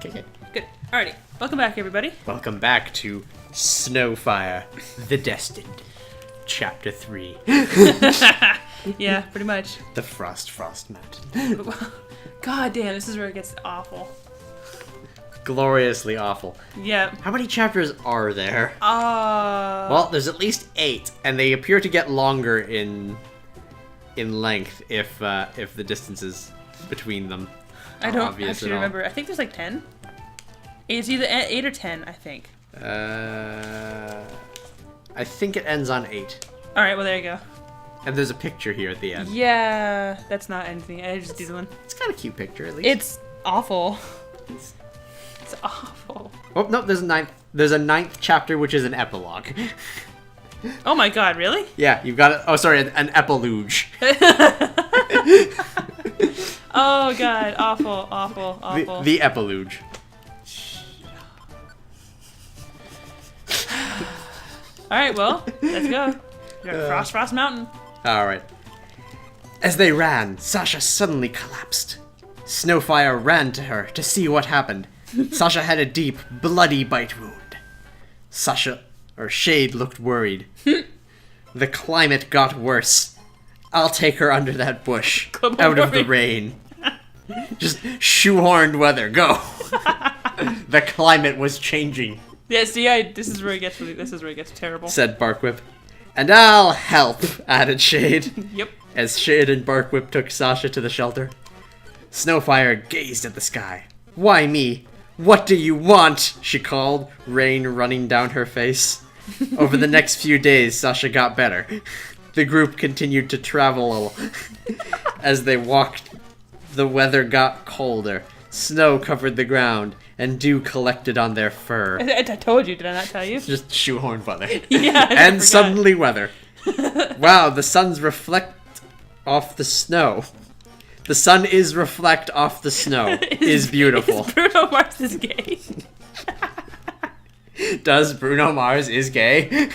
Okay. Good. Alrighty. Welcome back, everybody. Welcome back to Snowfire, the Destined, Chapter 3. Yeah, pretty much. The Frost Mountain. God damn, this is where it gets awful. Gloriously awful. Yeah. How many chapters are there? Well, there's at least 8, and they appear to get longer in length if the distances between them I are don't obvious actually at all. remember. I think there's like 10. It's either 8 or 10, I think. I think it ends on 8. Alright, well, there you go. And there's a picture here at the end. Yeah, that's not anything. I just did one. It's kind of a cute picture, at least. It's awful. It's awful. Oh, no, there's a ninth chapter, which is an epilogue. Oh my god, really? Yeah, you've got it. Oh, sorry, an epilogue. Oh god, awful, awful, awful. The epilogue. Alright, well, let's go. You're at Frost Mountain. Alright. As they ran, Sasha suddenly collapsed. Snowfire ran to her to see what happened. Sasha had a deep, bloody bite wound. Shade looked worried. The climate got worse. I'll take her under that bush, out of the rain. Just shoehorned weather, go. The climate was changing. Yeah, see, this is where it gets terrible. Said Barkwhip. And I'll help, added Shade. Yep. As Shade and Barkwhip took Sasha to the shelter. Snowfire gazed at the sky. Why me? What do you want? She called, rain running down her face. Over the next few days, Sasha got better. The group continued to travel. As they walked, the weather got colder. Snow covered the ground, and dew collected on their fur. I told you, did I not tell you? Just shoehorned weather. Yeah, And suddenly weather. Wow, the sun's reflect off the snow. The sun is reflect off the snow. is beautiful. Is Bruno Mars is gay. Does Bruno Mars is gay?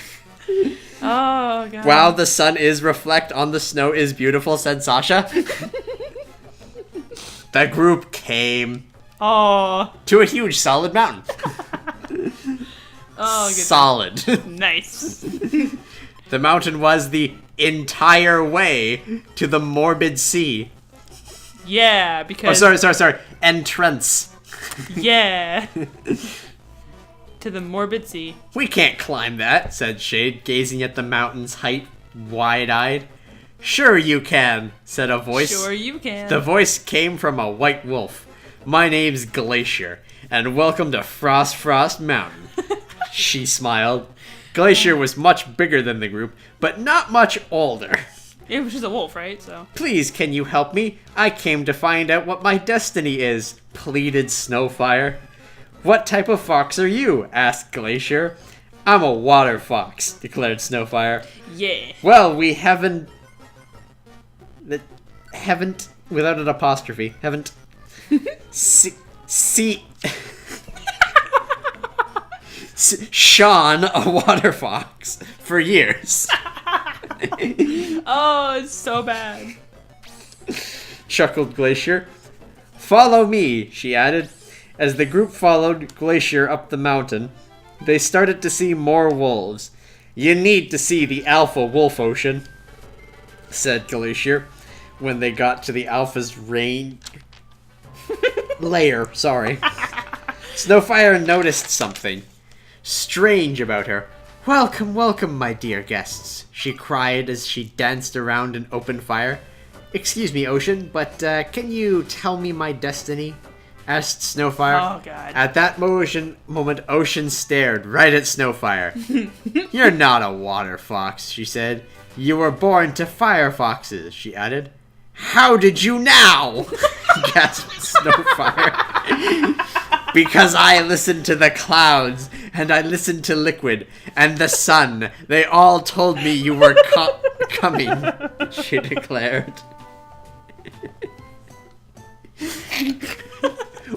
Oh god. Wow, the sun is reflect on the snow is beautiful, said Sasha. The group came to a huge solid mountain. Oh, good. Solid. Nice. The mountain was the entire way to the morbid sea. Yeah, because... Oh, sorry. Entrance. Yeah. To the morbid sea. We can't climb that, said Shade, gazing at the mountain's height, wide-eyed. Sure you can, said a voice. Sure you can. The voice came from a white wolf. My name's Glacier, and welcome to Frost Mountain. She smiled. Glacier was much bigger than the group, but not much older. It was just a wolf, right? So. Please, can you help me? I came to find out what my destiny is, pleaded Snowfire. What type of fox are you? Asked Glacier. I'm a water fox, declared Snowfire. Yeah. Well, we haven't, without an apostrophe, Sean a water fox for years. Oh, it's so bad. Chuckled Glacier. Follow me, she added. As the group followed Glacier up the mountain, they started to see more wolves. You need to see the Alpha Wolf Ocean, said Glacier, when they got to the Alpha's lair. Snowfire noticed something strange about her. Welcome, my dear guests, she cried as she danced around an open fire. Excuse me, Ocean, but can you tell me my destiny? Asked Snowfire. Oh, God. At that moment, Ocean stared right at Snowfire. You're not a water fox, she said. You were born to fire foxes, she added. How did you now? Gasped Snowfire. Because I listened to the clouds, and I listened to Liquid, and the sun. They all told me you were coming, she declared.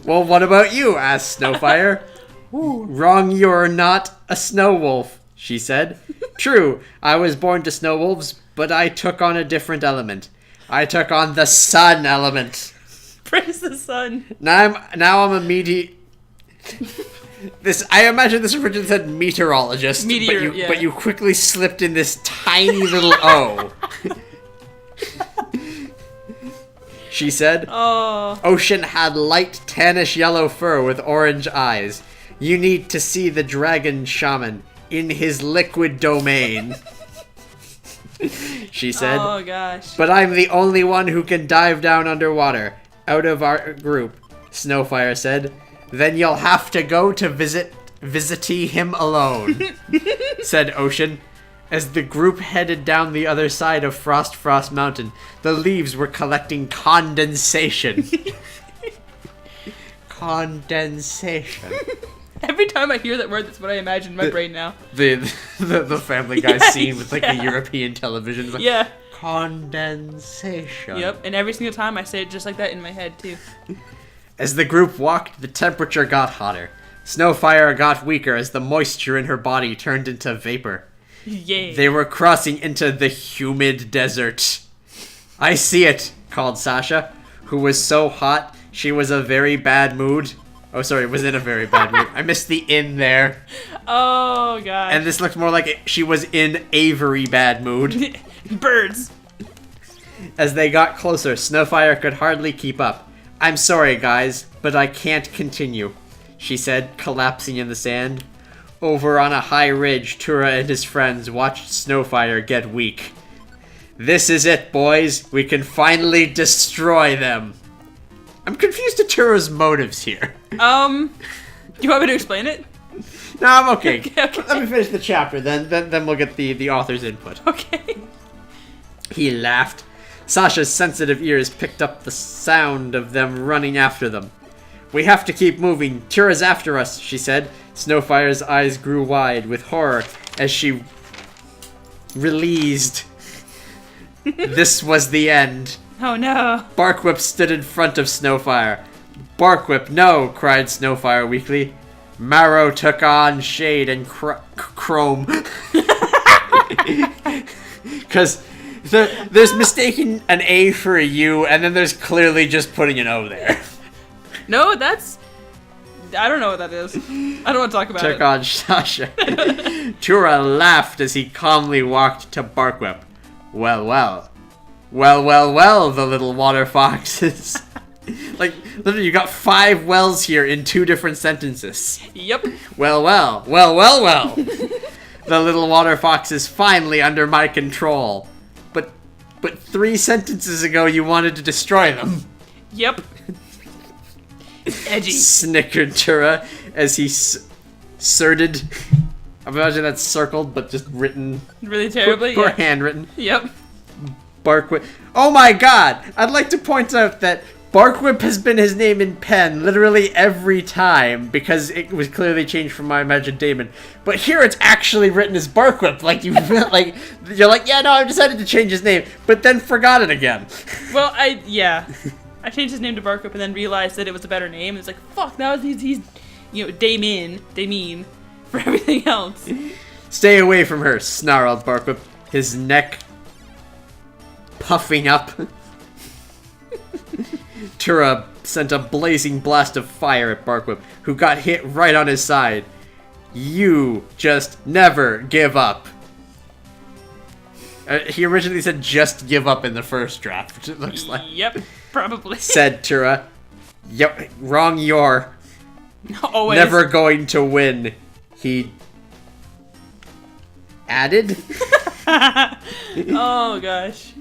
Well, what about you? Asked Snowfire. Wrong, you're not a snow wolf, she said. True, I was born to snow wolves, but I took on a different element. I took on the sun element. Praise the sun. Now I'm I imagine this originally said meteorologist, but you quickly slipped in this tiny little O. She said, Ocean had light tannish yellow fur with orange eyes. You need to see the dragon shaman in his liquid domain. She said, oh gosh. But I'm the only one who can dive down underwater. Out of our group, Snowfire said. Then you'll have to go to visitee him alone, said Ocean. As the group headed down the other side of Frost Mountain, the leaves were collecting condensation. Condensation. Every time I hear that word, that's what I imagine in my brain now. The Family Guy scene with like the European television. Like, yeah. Condensation. Yep, and every single time I say it just like that in my head too. As the group walked, the temperature got hotter. Snowfire got weaker as the moisture in her body turned into vapor. Yay. They were crossing into the humid desert. I see it, called Sasha, who was so hot she was a very bad mood. Oh, sorry, was in a very bad mood. I missed the in there. Oh, God. And this looked more like she was in a very bad mood. Birds. As they got closer, Snowfire could hardly keep up. I'm sorry, guys, but I can't continue, she said, collapsing in the sand. Over on a high ridge, Tura and his friends watched Snowfire get weak. This is it, boys. We can finally destroy them. I'm confused to Tura's motives here. Do you want me to explain it? No, I'm okay. Okay. Let me finish the chapter, then we'll get the author's input. Okay. He laughed. Sasha's sensitive ears picked up the sound of them running after them. We have to keep moving. Tura's after us, she said. Snowfire's eyes grew wide with horror as she released. This was the end. Oh no. Barkwhip stood in front of Snowfire. Barkwhip, no, cried Snowfire weakly. Marrow took on shade and chrome. Because there's mistaking an A for a U, and then there's clearly just putting an O there. No, that's... I don't know what that is. I don't want to talk about it. Took on Sasha. Tura laughed as he calmly walked to Barkwhip. Well, well. Well, the little water foxes. Like, literally, you got 5 wells here in 2 different sentences. Yep. Well. The little water fox is finally under my control. But 3 sentences ago you wanted to destroy them. Yep. Edgy. Snickered Tura as he surted. I imagine that's circled, but just written. Really terribly, Or yeah. handwritten. Yep. Barkwhip. Oh my god! I'd like to point out that Barkwhip has been his name in pen literally every time because it was clearly changed from my imagined Damon. But here it's actually written as Barkwhip. Like you're like, yeah, no, I decided to change his name, but then forgot it again. Well, I changed his name to Barkwhip and then realized that it was a better name. It's like, fuck, now he's Damien for everything else. Stay away from her, snarled Barkwhip, his neck puffing up. Tura sent a blazing blast of fire at Barkwhip, who got hit right on his side. You just never give up. He originally said just give up in the first draft, it looks like. Yep, probably. Said Tura. Yep, wrong you're. Always. Never going to win. He added. Oh gosh.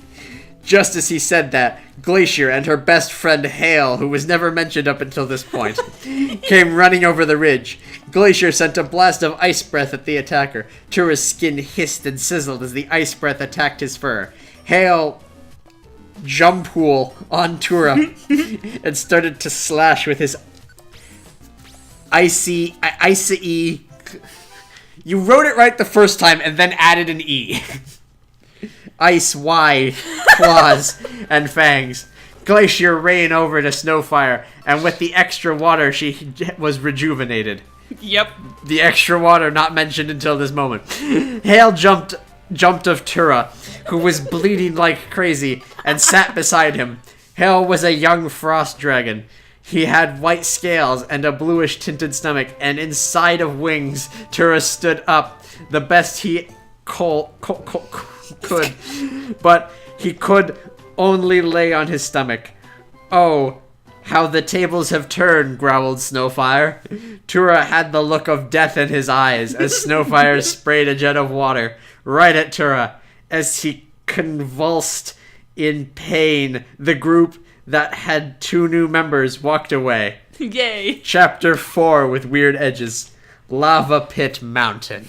Just as he said that, Glacier and her best friend Hale, who was never mentioned up until this point, came running over the ridge. Glacier sent a blast of ice breath at the attacker. Tura's skin hissed and sizzled as the ice breath attacked his fur. Hale jump pool on Tura and started to slash with his icy. You wrote it right the first time and then added an E. Ice Y claws and fangs. Glacier ran over to Snowfire, and with the extra water, she was rejuvenated. Yep. The extra water not mentioned until this moment. Hale jumped of Tura, who was bleeding like crazy, and sat beside him. Hale was a young frost dragon. He had white scales and a bluish tinted stomach, and inside of wings, Tura stood up the best he could, but he could only lay on his stomach. Oh, how the tables have turned, growled Snowfire. Tura had the look of death in his eyes as Snowfire sprayed a jet of water right at Tura. As he convulsed in pain, the group that had 2 new members walked away. Yay. Chapter 4 with weird edges. Lava Pit Mountain.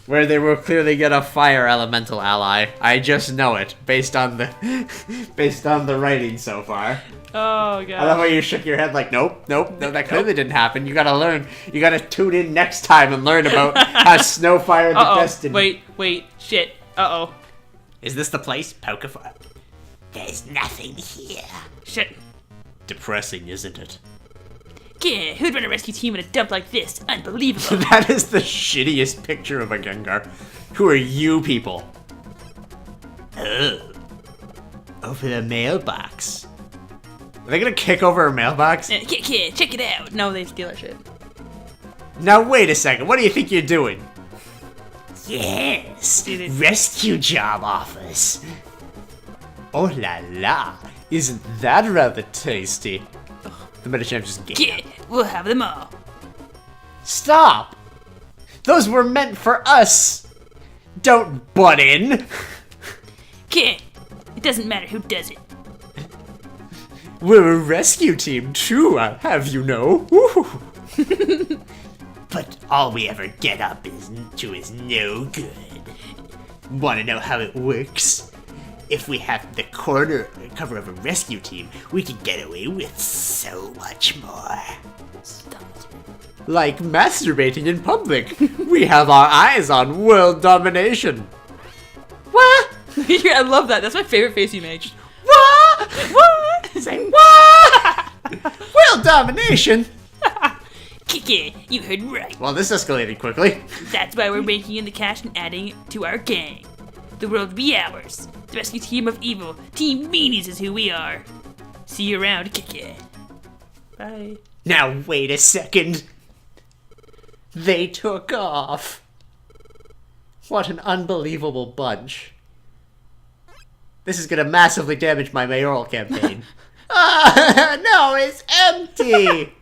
Where they will clearly get a fire elemental ally. I just know it, based on the writing so far. Oh, God. I love how you shook your head like, nope, that clearly didn't happen. You gotta learn. You gotta tune in next time and learn about how Snowfire the Destiny. Wait, shit. Uh-oh. Is this the place? Pokémon. There's nothing here. Shit. Depressing, isn't it? Yeah, who'd run a rescue team in a dump like this? Unbelievable. That is the shittiest picture of a Gengar. Who are you people? Oh. Over the mailbox. Are they gonna kick over a mailbox? Check it out. No, they steal our shit. Now wait a second, what do you think you're doing? Yes, rescue job offers. Oh la la, isn't that rather tasty? The Metachamp just gave Yeah, we'll have them all. Stop! Those were meant for us! Don't butt in! Yeah, it doesn't matter who does it. We're a rescue team too, I'll have you know. But all we ever get up to is no good. Wanna know how it works? If we have the cover of a rescue team, we can get away with so much more. Like masturbating in public. We have our eyes on world domination. What? I love that. That's my favorite face you make. What? What? Say what? World domination? Kiki, you heard right. Well, this escalated quickly. That's why we're raking in the cash and adding it to our gang. The world will be ours. The rescue team of evil. Team Meanies is who we are. See you around, Kiki. Bye. Now wait a second. They took off. What an unbelievable bunch. This is gonna massively damage my mayoral campaign. No, it's empty!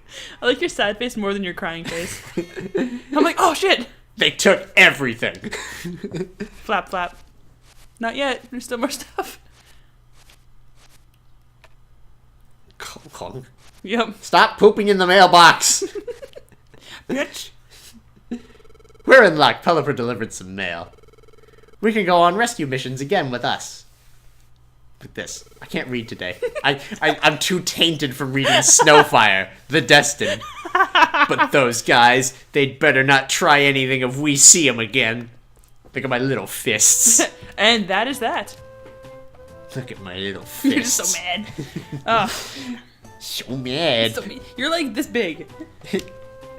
I like your sad face more than your crying face. I'm like, oh shit! They took everything. Flap, flap. Not yet. There's still more stuff. Kong. Yep. Stop pooping in the mailbox. Bitch. We're in luck. Pelipper delivered some mail. We can go on rescue missions again with us. With this. I can't read today. I'm too tainted from reading Snowfire, the Destined. But those guys, they'd better not try anything if we see them again. Look at my little fists. And that is that. Look at my little fists. You're just so mad. Oh. So mad. You're like this big.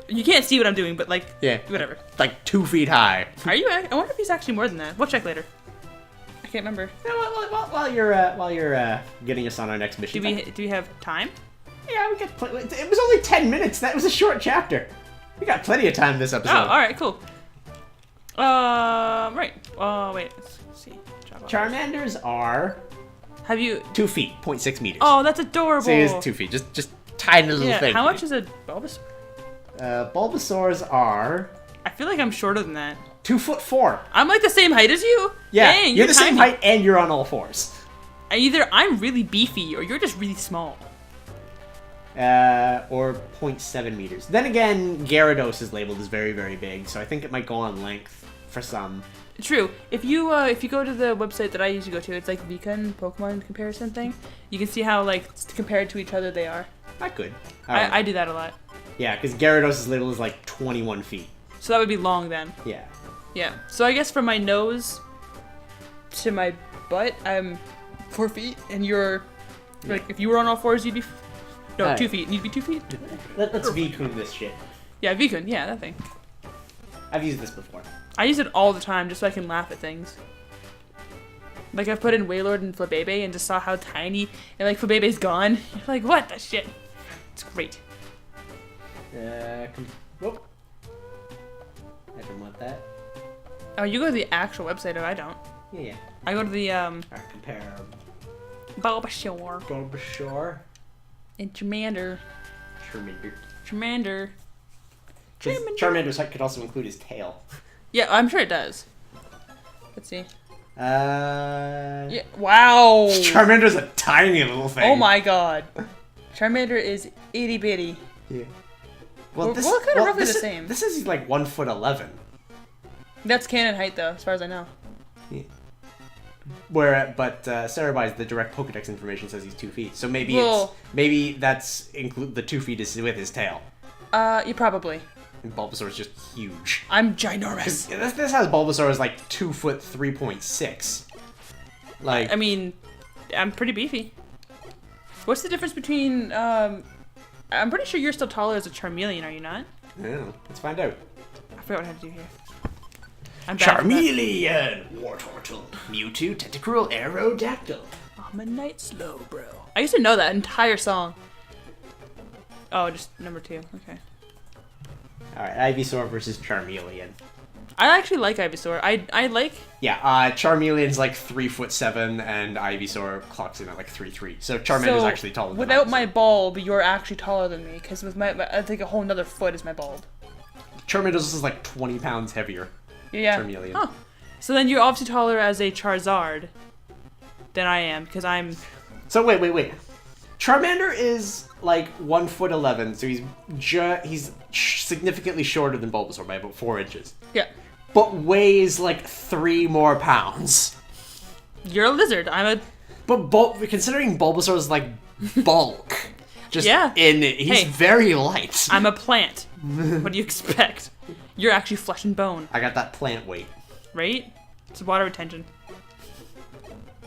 You can't see what I'm doing, but like, yeah, whatever. Like 2 feet high. Are you? I wonder if he's actually more than that. We'll check later. I can't remember. Yeah, while you're getting us on our next mission. Do we have time? Yeah, we got. It was only 10 minutes. That was a short chapter. We got plenty of time this episode. Oh, all right, cool. Right. Wait. Let's see. Charmanders are. Have you 2 feet, 0.6 meters. Oh, that's adorable. See, it's 2 feet. Just tiny little thing. How much is a Bulbasaur? Bulbasaurs are. I feel like I'm shorter than that. 2'4". I'm like the same height as you. Yeah, Dang, you're the same height, and you're on all fours. Either I'm really beefy, or you're just really small. Or 0.7 meters. Then again, Gyarados is labeled as very, very big, so I think it might go on length for some. True. If you go to the website that I usually go to, it's like Vika Pokemon comparison thing. You can see how like compared to each other they are. Not good. I do that a lot. Yeah, because Gyarados is labeled as like 21 feet. So that would be long then. Yeah. Yeah. So I guess from my nose to my butt, I'm 4 feet, and you're like if you were on all fours, you'd be 2 feet. You'd be 2 feet. Let's V-Kun this shit. Yeah, Vika. Yeah, that thing. I've used this before. I use it all the time just so I can laugh at things. Like I've put in Wailord and Flabebe and just saw how tiny and like Flabebe's gone. You're like, what the shit? It's great. Whoop. I don't want that. Oh, you go to the actual website, or I don't. Yeah. I go to the Alright, compare Bulbasaur and Charmander. Charmander's height could also include his tail. Yeah, I'm sure it does. Let's see. Yeah. Wow. Charmander's a tiny little thing. Oh my god. Charmander is itty bitty. Yeah. We're kind of roughly the same. This is like 1'11". That's canon height, though, as far as I know. Yeah. But Cerebi's the direct Pokedex information says he's 2 feet. So maybe maybe that's include the 2 feet is with his tail. You probably. And Bulbasaur's just huge. I'm ginormous. This has Bulbasaur as like 2 foot 3.6. Like, I mean, I'm pretty beefy. What's the difference between? I'm pretty sure you're still taller as a Charmeleon, are you not? I don't know. Let's find out. I forgot what I had to do here. I'm bad Charmeleon, Wartortle, Mewtwo, Tentacruel, Aerodactyl. I'm a night slow, bro. I used to know that entire song. Oh, just number 2. Okay. Alright, Ivysaur versus Charmeleon. I actually like Ivysaur. I like... Yeah, Charmeleon's like 3'7", and Ivysaur clocks in at like 3'3". So Charmander's actually taller than without Ivysaur. my bulb, you're actually taller than me, because with my I think a whole nother foot is my bulb. Charmander's is like 20 pounds heavier. Yeah. Charmeleon. Huh. So then you're obviously taller as a Charizard than I am, because I'm... So wait. Charmander is like 1'11", so he's significantly shorter than Bulbasaur by about 4 inches. Yeah. But weighs like 3 more pounds. You're a lizard. I'm a... But considering Bulbasaur's like bulk, just in it, he's very light. I'm a plant. What do you expect? You're actually flesh and bone. I got that plant weight. Right? It's water retention.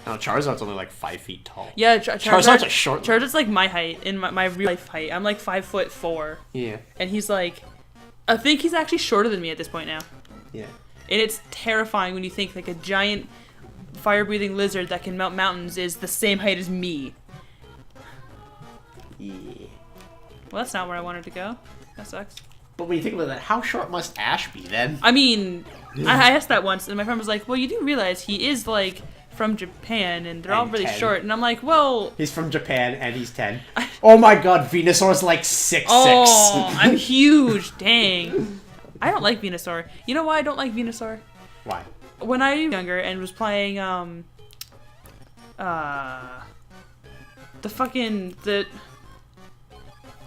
No, Charizard's only like 5 feet tall. Yeah, Charizard's a short. Charizard's like my height, in my real life height. I'm like 5'4". Yeah. And he's like, I think he's actually shorter than me at this point now. Yeah. And it's terrifying when you think like a giant fire-breathing lizard that can mount mountains is the same height as me. Yeah. Well, that's not where I wanted to go. That sucks. But when you think about that, how short must Ash be then? I mean, I asked that once, and my friend was like, well, you do realize he is like from Japan, and they're all really 10. short. And I'm like, well... He's from Japan, and he's 10. Oh my god, Venusaur's like 6'6". Oh, I'm huge. Dang. I don't like Venusaur. You know why I don't like Venusaur? Why? When I was younger and was playing,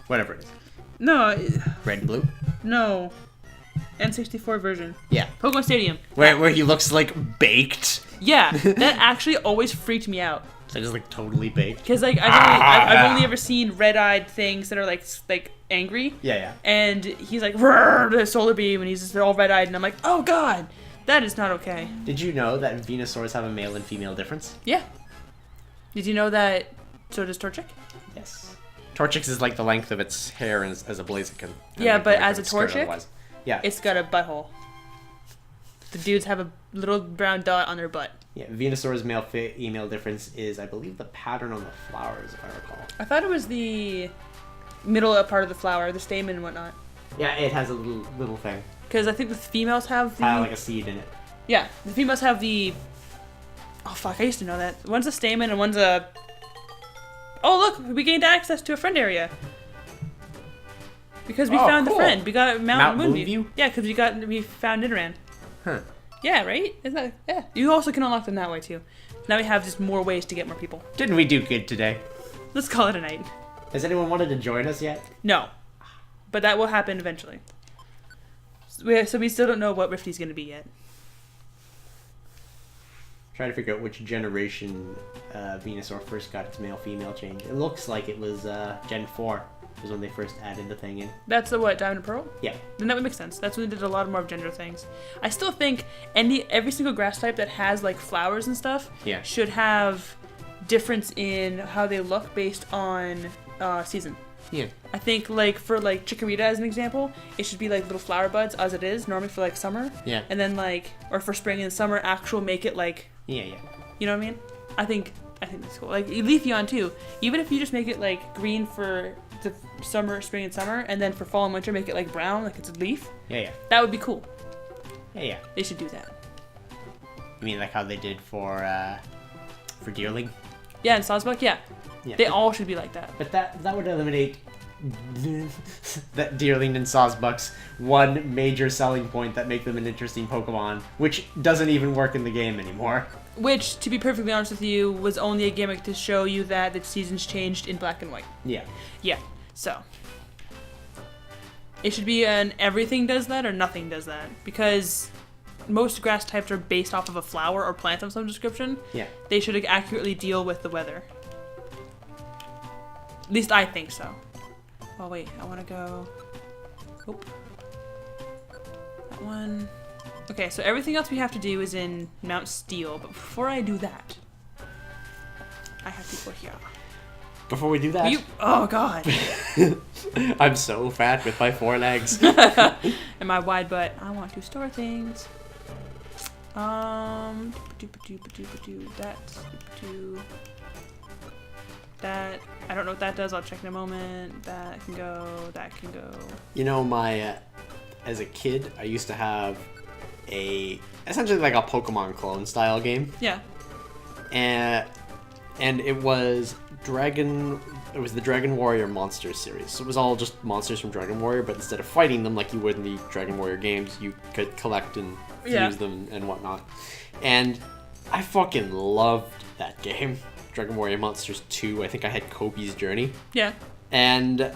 Whatever it is. No. Red and blue? No. N64 version. Yeah. Pokemon Stadium. Where he looks like baked. Yeah, that actually always freaked me out. So just like totally baked. Because like I've only ever seen red-eyed things that are like angry. Yeah. And he's like the solar beam, and he's just all red-eyed, and I'm like, oh god, that is not okay. Did you know that Venusaurs have a male and female difference? Yeah. Did you know that? So does Torchic? Yes. Torchic is like the length of its hair as a Blaziken. Yeah, like but the length as of a its skirt Torchic, otherwise. Yeah. It's got a butthole. The dudes have a little brown dot on their butt. Yeah, Venusaur's male-female difference is, I believe, the pattern on the flowers, if I recall. I thought it was the middle part of the flower, the stamen and whatnot. Yeah, it has a little thing. Because I think the females have the... like a seed in it. Yeah, the females have the... Oh, fuck, I used to know that. One's a stamen and one's a... Oh, look, we gained access to a friend area. Because we found the friend. We got Mount Moonview. Yeah, because we found Nidoran. Huh. Yeah, right? Isn't that... Yeah. You also can unlock them that way, too. Now we have just more ways to get more people. Didn't we do good today? Let's call it a night. Has anyone wanted to join us yet? No. But that will happen eventually. So we still don't know what Riffti's going to be yet. Trying to figure out which generation Venusaur first got its male-female change. It looks like it was Gen 4 was when they first added the thing in. That's the what, Diamond and Pearl? Yeah. Then that would make sense. That's when they did a lot more of gender things. I still think every single grass type that has like flowers and stuff should have difference in how they look based on season. Yeah. I think like for like Chikorita as an example, it should be like little flower buds as it is normally for like summer. Yeah. And then like, or for spring and summer, make it like. Yeah. You know what I mean? I think that's cool. Like Leafeon too. Even if you just make it like green for the summer, spring, and summer, and then for fall and winter make it like brown, like it's a leaf. Yeah. That would be cool. Yeah. They should do that. You mean like how they did for Deerling? Yeah, and Sawsbuck, yeah. They all should be like that. But that would eliminate that Deerling and Sawsbuck's one major selling point that make them an interesting Pokemon, which doesn't even work in the game anymore. Which, to be perfectly honest with you, was only a gimmick to show you that the seasons changed in black and white. Yeah. Yeah, so. It should be an everything does that or nothing does that. Because most grass types are based off of a flower or plant of some description. Yeah. They should accurately deal with the weather. At least I think so. Oh wait, I want to go... Oop. That one... Okay, so everything else we have to do is in Mount Steel, but before I do that, I have to go here. Before we do that... Oh god! I'm so fat with my 4 legs. And my wide butt. I want to store things. That, I don't know what that does, I'll check in a moment. That can go, that can go. You know, as a kid, I used to have essentially like a Pokemon clone style game. Yeah. And it was the Dragon Warrior Monsters series. So it was all just monsters from Dragon Warrior, but instead of fighting them like you would in the Dragon Warrior games, you could collect and use them and whatnot. And I fucking loved that game. Dragon Warrior Monsters 2, I think I had Kobe's Journey. Yeah. And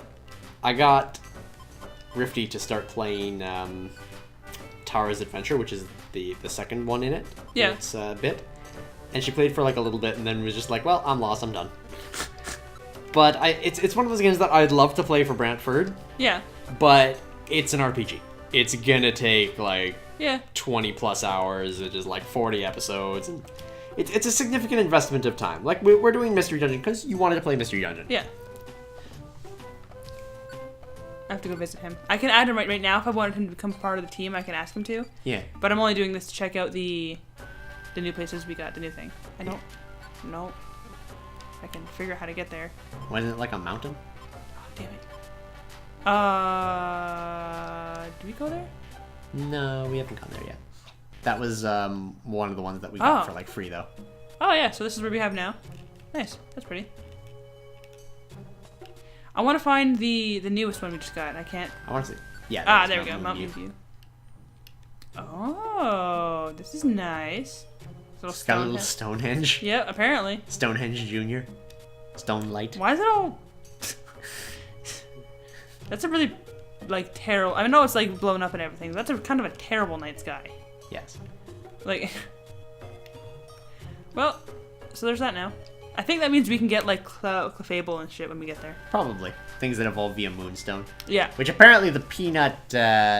I got Riffti to start playing Tara's Adventure, which is the second one in it. Yeah. It's a bit. And she played for like a little bit and then was just like, well, I'm lost, I'm done. But it's one of those games that I'd love to play for BrantFurred. Yeah. But it's an RPG. It's gonna take like 20 plus hours, it is like 40 episodes. And it's a significant investment of time. Like, we're doing Mystery Dungeon because you wanted to play Mystery Dungeon. Yeah. I have to go visit him. I can add him right now. If I wanted him to become part of the team, I can ask him to. Yeah. But I'm only doing this to check out the new places we got, the new thing. I don't know if I can figure out how to get there. Wasn't it like a mountain? Oh, damn it. Do we go there? No, we haven't gone there yet. That was one of the ones that we got for like free though. Oh yeah, so this is where we have now. Nice, that's pretty. I want to find the newest one we just got. And I can't. I want to see. Yeah. There we go. Mountain View. Oh, this is nice. It's got a little Stonehenge. Yeah, apparently. Stonehenge Junior. Stone Light. Why is it all? That's a really like terrible. I know it's like blown up and everything. But that's a kind of a terrible night sky. Yes. Like. Well, so there's that now. I think that means we can get like Clefable and shit when we get there. Probably. Things that evolve via Moonstone. Yeah. Which apparently the Peanut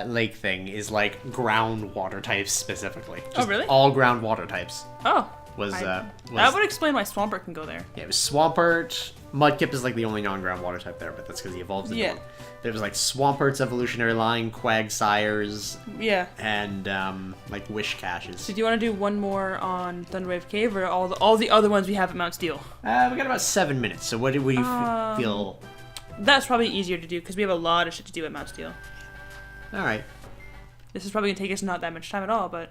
Lake thing is like groundwater types specifically. Just really? All groundwater types. Oh. That would explain why Swampert can go there. Yeah, it was Swampert. Mudkip is like the only non-groundwater type there, but that's because he evolves into one. There was like Swampert's evolutionary line, Quagsires. Yeah. And like Wish Caches. So do you want to do one more on Thunderwave Cave or all the other ones we have at Mount Steel? We got about 7 minutes. So what do we feel? That's probably easier to do because we have a lot of shit to do at Mount Steel. All right. This is probably gonna take us not that much time at all, but.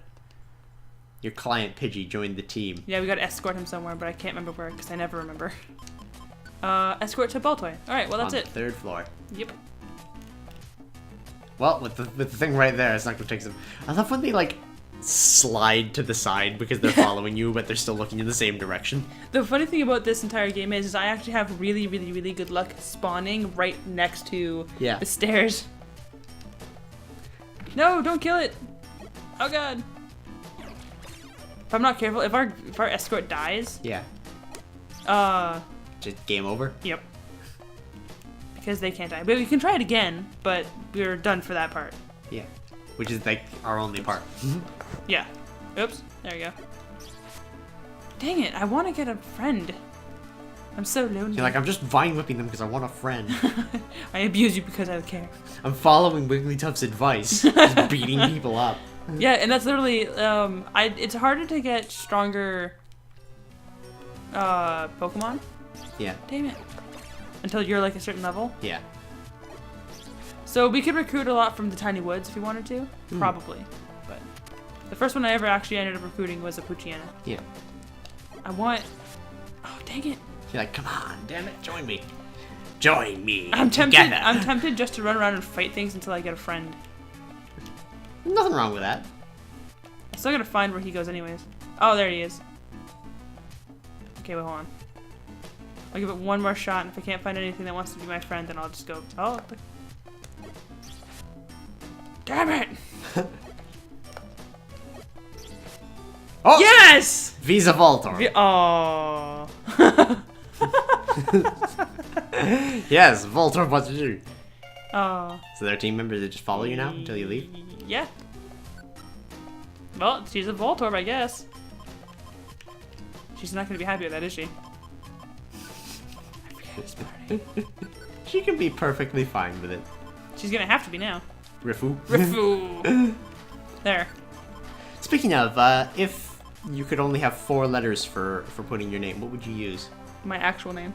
Your client Pidgey joined the team. Yeah, we gotta escort him somewhere, but I can't remember where because I never remember. Escort to Baltoy. All right, well that's it. 3rd floor. Yep. Well, with the thing right there, it's not gonna take some. I love when they like slide to the side because they're following you, but they're still looking in the same direction. The funny thing about this entire game is I actually have really, really, really good luck spawning right next to the stairs. No, don't kill it! Oh god. If I'm not careful, if our escort dies. Yeah. Just game over? Yep. Because they can't die. But we can try it again, but we're done for that part. Yeah. Which is like our only part. Yeah. Oops. There you go. Dang it, I want to get a friend. I'm so lonely. You're like, I'm just vine whipping them because I want a friend. I abuse you because I care. I'm following Wigglytuff's advice. Just beating people up. Yeah, and that's literally, it's harder to get stronger, Pokemon. Yeah. Damn it. Until you're like a certain level? Yeah. So we could recruit a lot from the Tiny Woods if we wanted to. Probably. But the first one I ever actually ended up recruiting was a Poochyena. Yeah. I want... Oh, dang it. You're like, come on, damn it, join me. Join me. I'm tempted. together. I'm tempted just to run around and fight things until I get a friend. Nothing wrong with that. I still gotta find where he goes anyways. Oh, there he is. Okay, well, hold on. I'll give it one more shot, and if I can't find anything that wants to be my friend, then I'll just go... Oh. Damn it! Oh! Yes! Visa Voltor. Oh. Yes, Voltor wants you. Oh. So they're team members that just follow you now until you leave? Yeah. Well, she's a Voltorb, I guess. She's not going to be happy with that, is she? I forget this part. She can be perfectly fine with it. She's going to have to be now. Rifu. Rifu. There. Speaking of, if you could only have 4 letters for putting your name, what would you use? My actual name.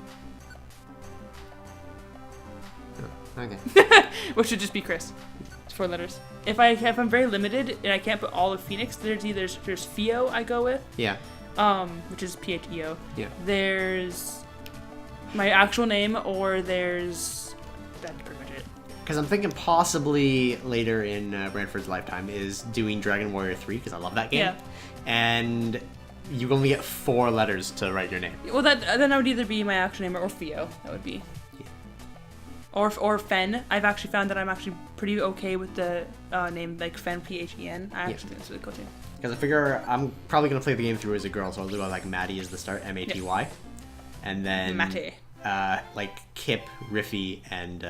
Oh, okay. Which would just be Chris. It's 4 letters. If I'm very limited and I can't put all of Pheonix, there's Pheo I go with. Yeah. Which is Pheo. Yeah. There's my actual name, or there's... That's pretty much it. Because I'm thinking possibly later in BrantFurred's lifetime is doing Dragon Warrior 3, because I love that game. Yeah. And you only get 4 letters to write your name. Well, then I would either be my actual name or Pheo. That would be. Yeah. Or Fen. I've actually found that I'm actually pretty okay with the name like Fen, Phen. I actually think that's really cool too. Because I figure I'm probably going to play the game through as a girl, so I'll do like Maddie as the start, Maty. Yep. And then Matty. Like Kip, Riffti, and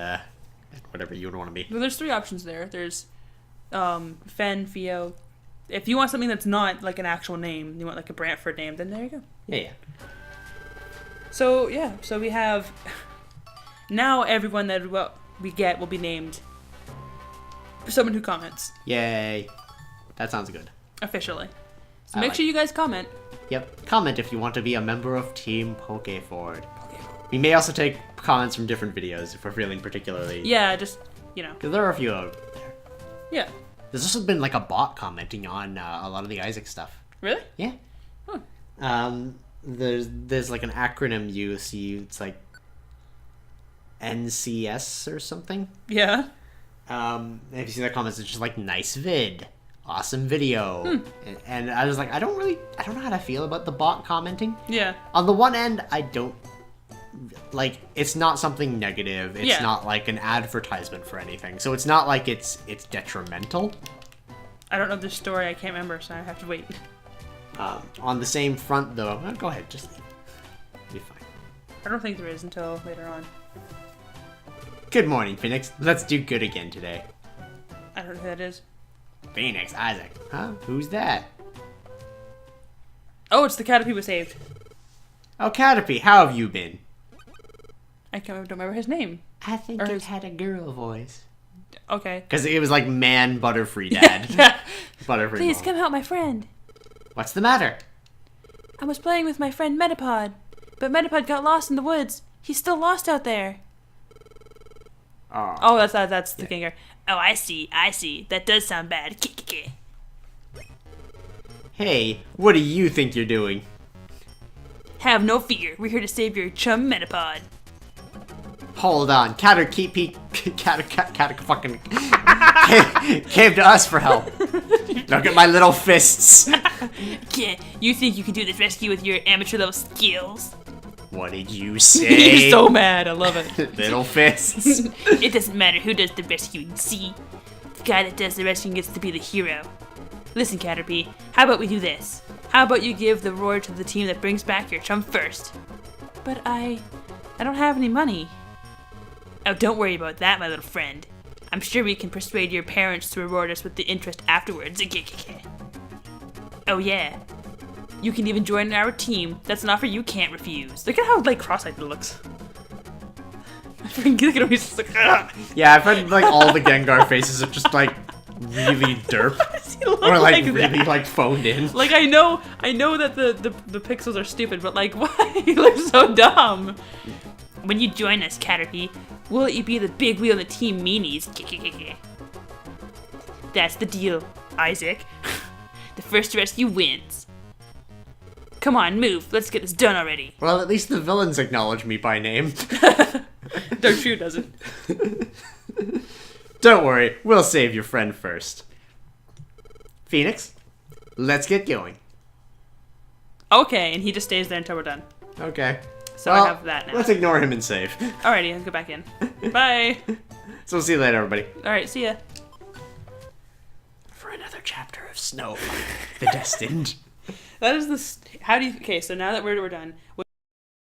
whatever you would want to be. Well, there's 3 options there. There's Fen, Pheo. If you want something that's not like an actual name, you want like a BrantFurred name, then there you go. Yeah. So we have now everyone that we get will be named someone who comments. Yay. That sounds good. Officially. So make sure you guys comment. Yep. Comment if you want to be a member of Team Pokéford. We may also take comments from different videos if we're feeling particularly... Yeah, just, you know. Because there are a few out there. Yeah. There's also been like a bot commenting on a lot of the Isaac stuff. Really? Yeah. Huh. There's like an acronym you see. It's like NCS or something. Yeah. If you see that comments, it's just like nice vid, awesome video, and I was like, I don't know how to feel about the bot commenting. Yeah. On the one end, I don't like, it's not something negative. It's not like an advertisement for anything, so it's not like it's detrimental. I don't know the story. I can't remember, so I have to wait. On the same front, though, go ahead, just leave. Be fine. I don't think there is until later on. Good morning, Pheonix. Let's do good again today. I don't know who that is. Pheonix, Isaac. Huh? Who's that? Oh, it's the Caterpie we saved. Oh, Caterpie, how have you been? I don't remember his name. I think it had a girl voice. Okay. Because it was like man Butterfree dad. Yeah. Butterfree Please mom. come help my friend. What's the matter? I was playing with my friend Metapod, but Metapod got lost in the woods. He's still lost out there. Oh, that's the Gengar. Oh, I see. That does sound bad. Hey, what do you think you're doing? Have no fear. We're here to save your chum Metapod. Hold on, Caterpie fucking came to us for help. Look at my little fists. You think you can do this rescue with your amateur level skills? What did you say? You're so mad. I love it. Little fists. It doesn't matter who does the rescuing. See, the guy that does the rescuing gets to be the hero. Listen, Caterpie, how about we do this? How about you give the reward to the team that brings back your chum first? But I don't have any money. Oh, don't worry about that, my little friend. I'm sure we can persuade your parents to reward us with the interest afterwards. Oh yeah. You can even join our team. That's an offer you can't refuse. Look at how like cross-eyed it looks. Look at him, he's just like, ugh. Yeah, I've heard like all the Gengar faces are just like really derp. Or like really like phoned in. Like I know that the pixels are stupid, but like why? He looks so dumb. When you join us, Caterpie, we'll let you be the big wheel in the Team Meanies. That's the deal, Isaac. The first to rescue wins. Come on, move. Let's get this done already. Well, at least the villains acknowledge me by name. Dark Trio doesn't. Don't worry, we'll save your friend first. Pheonix, let's get going. Okay, and he just stays there until we're done. Okay. So well, I have that now. Let's ignore him and save. Alrighty, let's go back in. Bye. So we'll see you later, everybody. Alright, see ya. For another chapter of Snow, the Destined. That is the... How do you... Okay, so now that we're done...